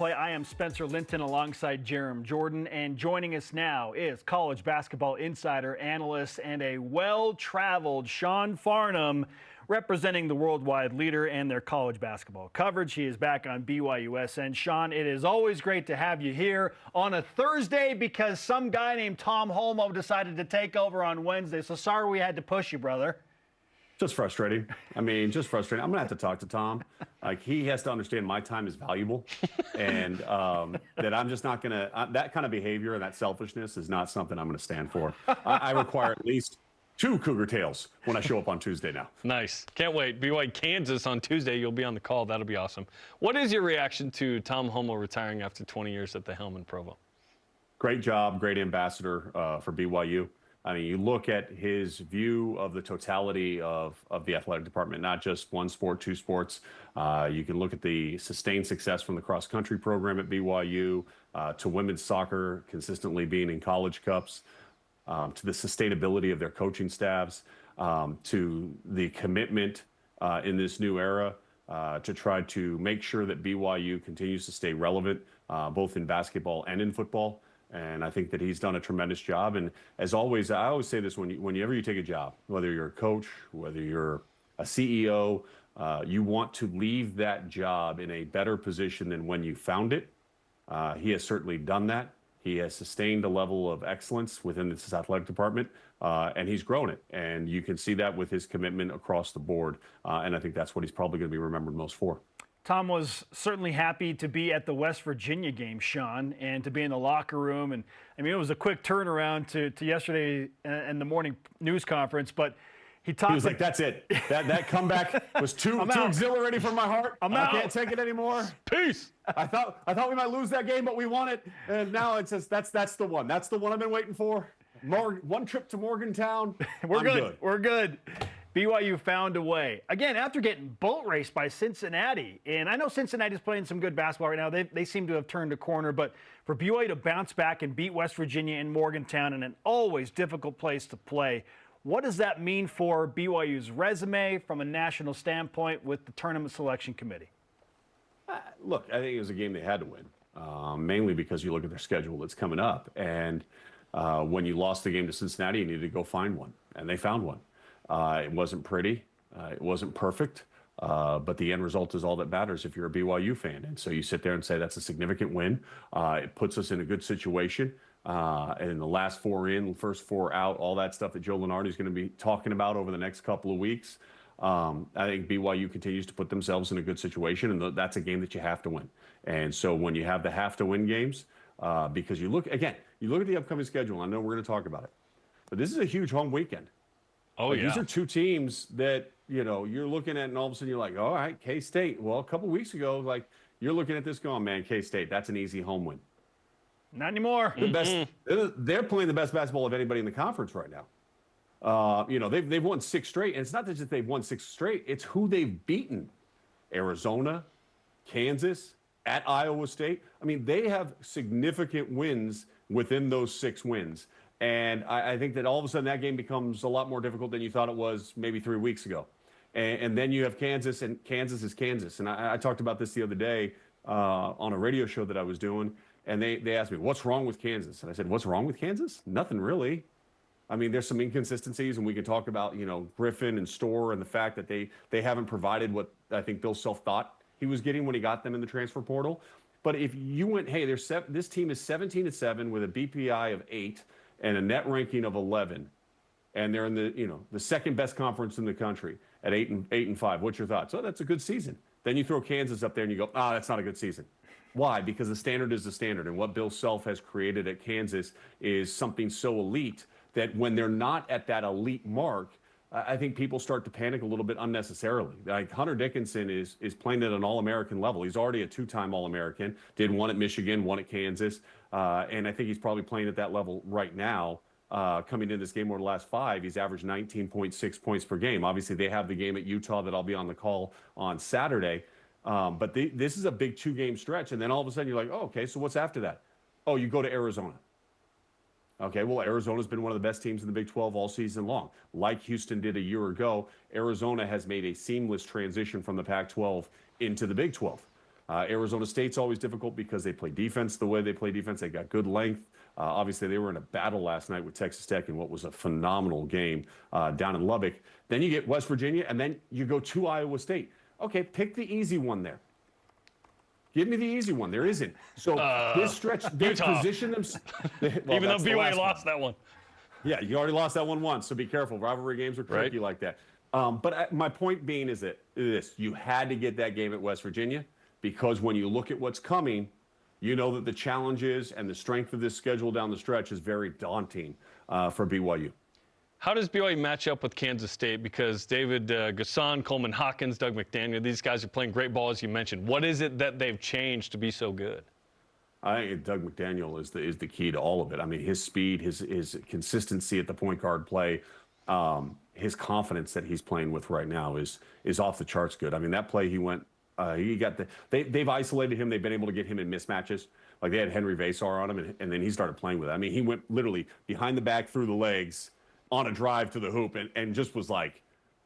I am Spencer Linton alongside Jarom Jordan, and joining us now is college basketball insider, analyst, and a well-traveled Sean Farnham, representing the worldwide leader and their college basketball coverage. He is back on BYUSN. Sean, it is always great to have you here on a Thursday because some guy named Tom Holmoe decided to take over on Wednesday, so sorry we had to push you, brother. Just frustrating. Just frustrating. I'm going to have to talk to Tom. Like, he has to understand my time is valuable and that I'm just not going to, that kind of behavior and that selfishness is not something I'm going to stand for. I require at least 2 Cougar tails when I show up on Tuesday now. Nice. Can't wait. BYU Kansas on Tuesday. You'll be on the call. That'll be awesome. What is your reaction to Tom Holmoe retiring after 20 years at the helm in Provo? Great job. Great ambassador for BYU. I mean, you look at his view of the totality of the athletic department, not just one sport, 2 sports. You can look at the sustained success from the cross-country program at BYU, to women's soccer consistently being in college cups, to the sustainability of their coaching staffs, to the commitment in this new era to try to make sure that BYU continues to stay relevant, both in basketball and in football. And I think that he's done a tremendous job. And as always, I always say this, whenever you take a job, whether you're a coach, whether you're a CEO, you want to leave that job in a better position than when you found it. He has certainly done that. He has sustained a level of excellence within this athletic department, and he's grown it. And you can see that with his commitment across the board. And I think that's what he's probably going to be remembered most for. Tom was certainly happy to be at the West Virginia game, Sean, and to be in the locker room. And I mean, it was a quick turnaround to yesterday in the morning news conference, but he talked. He was like, "That's it. That comeback was too exhilarating for my heart. I can't take it anymore. Peace." I thought we might lose that game, but we won it. And now it says that's the one. That's the one I've been waiting for. One trip to Morgantown. We're good. We're good. BYU found a way. Again, after getting boat raced by Cincinnati, and I know Cincinnati's playing some good basketball right now. They seem to have turned a corner, but for BYU to bounce back and beat West Virginia in Morgantown in an always difficult place to play, what does that mean for BYU's resume from a national standpoint with the tournament selection committee? Look, I think it was a game they had to win, mainly because you look at their schedule that's coming up. And when you lost the game to Cincinnati, you needed to go find one, and they found one. It wasn't pretty. It wasn't perfect. But the end result is all that matters if you're a BYU fan. And so you sit there and say that's a significant win. It puts us in a good situation. And the last 4 in, first 4 out, all that stuff that Joe Lunardi is going to be talking about over the next couple of weeks. I think BYU continues to put themselves in a good situation, and that's a game that you have to win. And so when you have the have-to-win games, because you look at the upcoming schedule, I know we're going to talk about it, but this is a huge home weekend. Oh, yeah. These are 2 teams that, you're looking at, and all of a sudden you're like, all right, K-State. Well, a couple weeks ago, you're looking at this going, man, K-State, that's an easy home win. Not anymore. They're playing the best basketball of anybody in the conference right now. They've won 6 straight, and it's not just they've won 6 straight, it's who they've beaten. Arizona, Kansas, at Iowa State. I mean, they have significant wins within those 6 wins. And I think that all of a sudden that game becomes a lot more difficult than you thought it was maybe 3 weeks ago. And then you have Kansas, and Kansas is Kansas. And I talked about this the other day on a radio show that I was doing, and they asked me, what's wrong with Kansas? And I said, what's wrong with Kansas? Nothing really. I mean, there's some inconsistencies, and we can talk about, Griffin and Storr and the fact that they haven't provided what I think Bill Self thought he was getting when he got them in the transfer portal. But if you went, hey, this team is 17-7 with a BPI of 8 and a net ranking of 11, and they're in the second best conference in the country at 8-5. What's your thoughts? Oh, that's a good season. Then you throw Kansas up there and you go, that's not a good season. Why? Because the standard is the standard, and what Bill Self has created at Kansas is something so elite that when they're not at that elite mark, I think people start to panic a little bit unnecessarily. Like Hunter Dickinson is playing at an All-American level. He's already a 2-time All-American, did 1 at Michigan, 1 at Kansas, and I think he's probably playing at that level right now. Coming in this game over the last 5, he's averaged 19.6 points per game. Obviously, they have the game at Utah that I'll be on the call on Saturday. But this is a big 2-game stretch, and then all of a sudden you're like, oh, okay, so what's after that? Oh, you go to Arizona. Okay, well, Arizona's been one of the best teams in the Big 12 all season long. Like Houston did a year ago, Arizona has made a seamless transition from the Pac-12 into the Big 12. Arizona State's always difficult because they play defense the way they play defense. They got good length. Obviously, they were in a battle last night with Texas Tech in what was a phenomenal game down in Lubbock. Then you get West Virginia, and then you go to Iowa State. Okay, pick the easy one there. Give me the easy one. There isn't. So this stretch, they position them. Well, even though BYU lost that one. Yeah, you already lost that one once, so be careful. Rivalry games are tricky like that. But my point being is that you had to get that game at West Virginia because when you look at what's coming, you know that the challenges and the strength of this schedule down the stretch is very daunting for BYU. How does BYU match up with Kansas State? Because David Gasson, Coleman Hawkins, Doug McDaniel, these guys are playing great ball, as you mentioned. What is it that they've changed to be so good? I think Doug McDaniel is the key to all of it. I mean, his speed, his consistency at the point guard play, his confidence that he's playing with right now is off the charts good. I mean, that play they've isolated him. They've been able to get him in mismatches. Like they had Henry Vasar on him, and then he started playing with it. I mean, he went literally behind the back, through the legs, on a drive to the hoop, and just was like,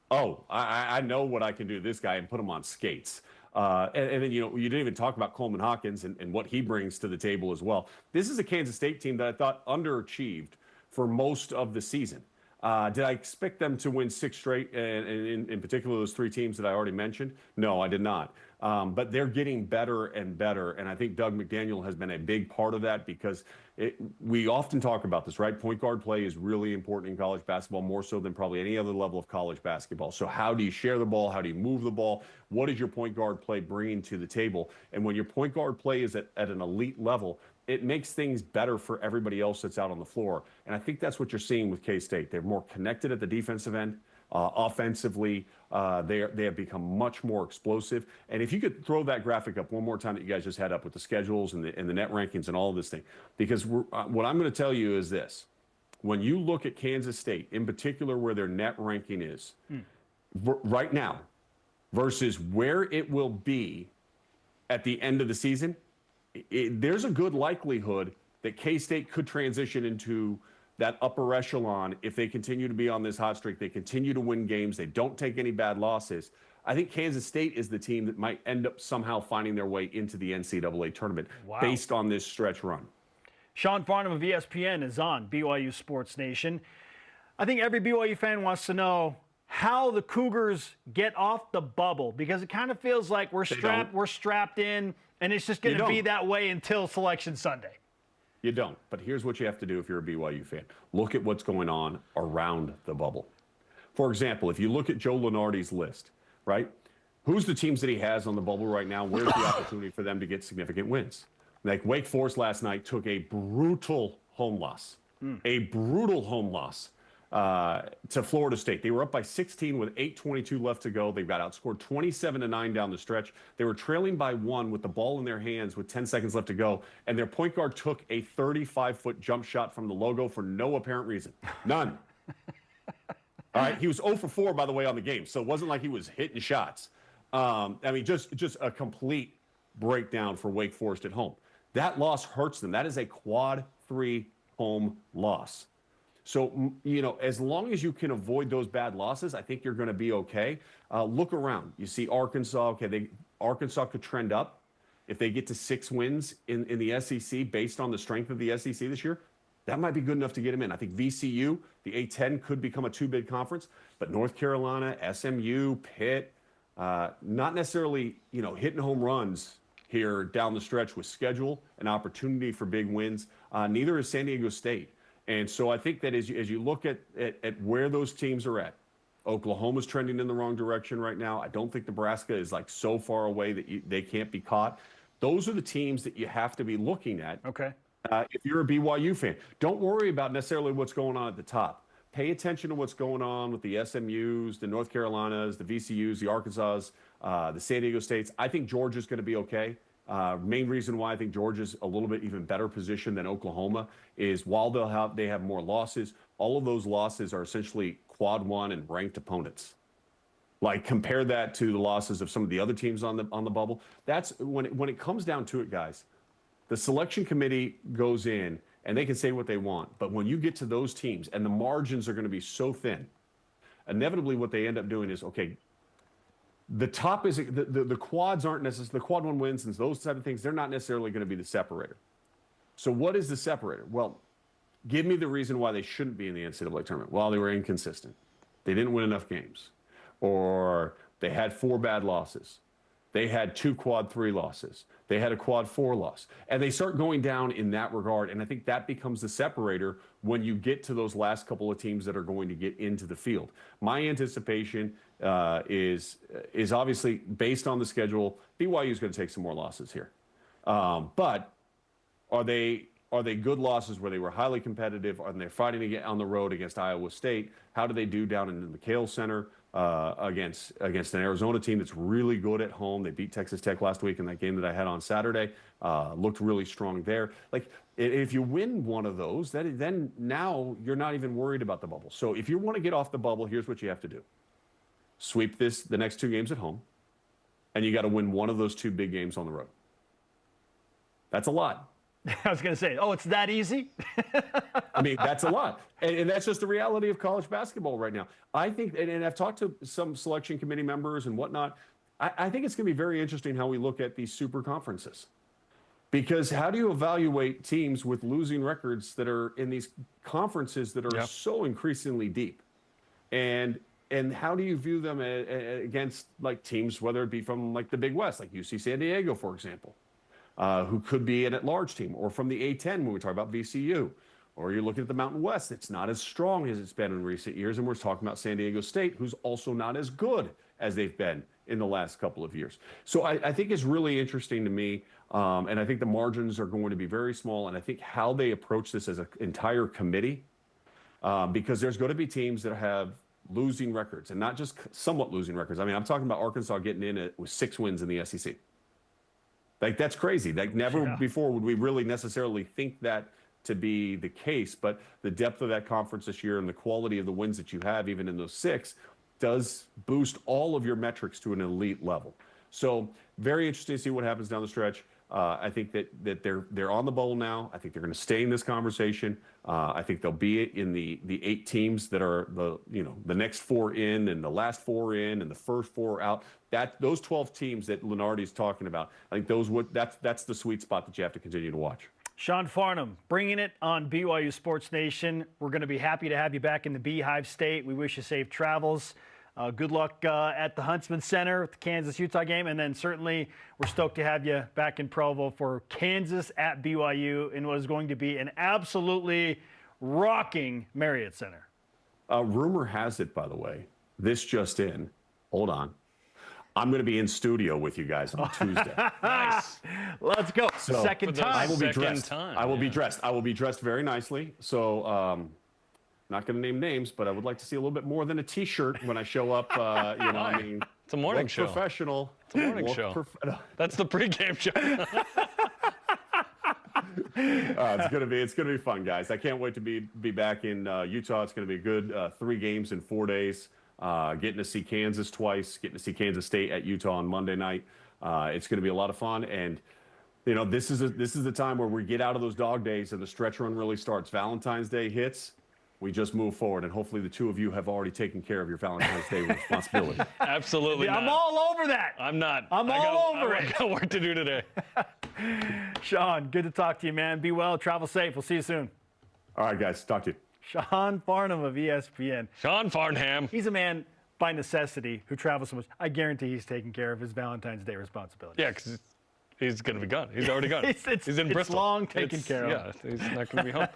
oh, I know what I can do to this guy, and put him on skates. And then, you didn't even talk about Coleman Hawkins and what he brings to the table as well. This is a Kansas State team that I thought underachieved for most of the season. Did I expect them to win 6 straight, and in particular those 3 teams that I already mentioned? No, I did not. But they're getting better and better, and I think Doug McDaniel has been a big part of that because we often talk about this, right? Point guard play is really important in college basketball, more so than probably any other level of college basketball. So how do you share the ball? How do you move the ball? What is your point guard play bringing to the table? And when your point guard play is at an elite level, it makes things better for everybody else that's out on the floor. And I think that's what you're seeing with K-State. They're more connected at the defensive end. Offensively, they have become much more explosive. And if you could throw that graphic up one more time that you guys just had up with the schedules and the net rankings and all of this thing, because what I'm going to tell you is this. When you look at Kansas State, in particular where their net ranking is right now versus where it will be at the end of the season, there's a good likelihood that K-State could transition into that upper echelon if they continue to be on this hot streak. They continue to win games. They don't take any bad losses. I think Kansas State is the team that might end up somehow finding their way into the NCAA tournament based on this stretch run. Sean Farnham of ESPN is on BYU Sports Nation. I think every BYU fan wants to know how the Cougars get off the bubble, because it kind of feels like we're strapped in, and it's just going to be that way until Selection Sunday. You don't. But here's what you have to do if you're a BYU fan. Look at what's going on around the bubble. For example, if you look at Joe Lunardi's list, right? Who's the teams that he has on the bubble right now? Where's the opportunity for them to get significant wins? Like Wake Forest last night took a brutal home loss. A brutal home loss to Florida State. They were up by 16 with 8:22 left to go. They got outscored 27-9 down the stretch. They were trailing by 1 with the ball in their hands with 10 seconds left to go, and their point guard took a 35-foot jump shot from the logo for no apparent reason. None. All right, he was 0 for 4, by the way, on the game, so it wasn't like he was hitting shots. I mean, just a complete breakdown for Wake Forest at home. That loss hurts them. That is a quad 3 home loss. So, as long as you can avoid those bad losses, I think you're going to be okay. Look around. You see Arkansas. Okay, Arkansas could trend up if they get to 6 wins in the SEC based on the strength of the SEC this year. That might be good enough to get them in. I think VCU, the A10, could become a 2-bid conference. But North Carolina, SMU, Pitt, not necessarily, hitting home runs here down the stretch with schedule and opportunity for big wins. Neither is San Diego State. And so I think that as you look at where those teams are at, Oklahoma's trending in the wrong direction right now. I don't think Nebraska is like so far away that they can't be caught. Those are the teams that you have to be looking at. Okay. If you're a BYU fan, don't worry about necessarily what's going on at the top. Pay attention to what's going on with the SMUs, the North Carolinas, the VCUs, the Arkansas, the San Diego States. I think Georgia's going to be okay. Main reason why I think Georgia's a little bit even better position than Oklahoma is while they have more losses, all of those losses are essentially quad 1 and ranked opponents. Like compare that to the losses of some of the other teams on the bubble. That's when it comes down to it, guys. The selection committee goes in and they can say what they want, but when you get to those teams and the margins are going to be so thin, inevitably what they end up doing is, okay, The top is the quads aren't necessarily the quad one wins and those type of things. They're not necessarily going to be the separator. So what is the separator? Well, give me the reason why they shouldn't be in the NCAA tournament. Well, they were inconsistent. They didn't win enough games, or they had 4 bad losses. They had 2 quad 3 losses. They had a quad 4 loss. And they start going down in that regard. And I think that becomes the separator when you get to those last couple of teams that are going to get into the field. My anticipation is obviously based on the schedule. BYU is going to take some more losses here. But are they good losses where they were highly competitive? Are they fighting on the road against Iowa State? How do they do down in the McHale Center? Against an Arizona team that's really good at home. They beat Texas Tech last week in that game that I had on Saturday. Looked really strong there. Like, if you win one of those, then now you're not even worried about the bubble. So if you want to get off the bubble, here's what you have to do. Sweep the next 2 games at home, and you got to win one of those 2 big games on the road. That's a lot. I was going to say, it's that easy? I mean, that's a lot. And that's just the reality of college basketball right now. I think, and I've talked to some selection committee members and whatnot, I think it's going to be very interesting how we look at these super conferences. Because how do you evaluate teams with losing records that are in these conferences that are so increasingly deep? And how do you view them against like teams, whether it be from like the Big West, like UC San Diego, for example? Who could be an at-large team, or from the A10 when we talk about VCU, or you're looking at the Mountain West. It's not as strong as it's been in recent years, and we're talking about San Diego State, who's also not as good as they've been in the last couple of years. So I think it's really interesting to me, and I think the margins are going to be very small, and I think how they approach this as an entire committee, because there's going to be teams that have losing records, and not just somewhat losing records. I mean, I'm talking about Arkansas getting in with 6 wins in the SEC. Like, that's crazy. Like, never before would we really necessarily think that to be the case. But the depth of that conference this year and the quality of the wins that you have, even in those 6, does boost all of your metrics to an elite level. So very interesting to see what happens down the stretch. I think that they're on the bubble now. I think they're going to stay in this conversation. I think they'll be in the 8 teams that are the next 4 in and the last 4 in and the first 4 out. Those 12 teams that Lunardi's talking about, I think that's the sweet spot that you have to continue to watch. Sean Farnham, bringing it on BYU Sports Nation. We're going to be happy to have you back in the Beehive State. We wish you safe travels. Good luck at the Huntsman Center with the Kansas-Utah game. And then certainly we're stoked to have you back in Provo for Kansas at BYU in what is going to be an absolutely rocking Marriott Center. Rumor has it, by the way, this just in. Hold on. I'm going to be in studio with you guys on Tuesday. Nice. Let's go. So, second time. I will be dressed. I will be dressed. I will be dressed very nicely. So, not going to name names, but I would like to see a little bit more than a T-shirt when I show up. I mean, it's a morning show. Professional. It's a morning show. That's the pregame show. It's gonna be fun, guys. I can't wait to be back in Utah. It's gonna be a good 3 games in 4 days. Getting to see Kansas twice, getting to see Kansas State at Utah on Monday night. It's going to be a lot of fun, and this is the time where we get out of those dog days and the stretch run really starts. Valentine's Day hits, we just move forward, and hopefully the 2 of you have already taken care of your Valentine's Day responsibility. Absolutely. I'm all over that. I'm not. I'm all over it. I got work to do today. Sean, good to talk to you, man. Be well. Travel safe. We'll see you soon. All right, guys. Talk to you. Sean Farnham of ESPN. Sean Farnham. He's a man by necessity who travels so much. I guarantee he's taking care of his Valentine's Day responsibilities. Yeah, because he's going to be gone. He's already gone. He's in Bristol. It's long taken care of. Yeah, he's not going to be home.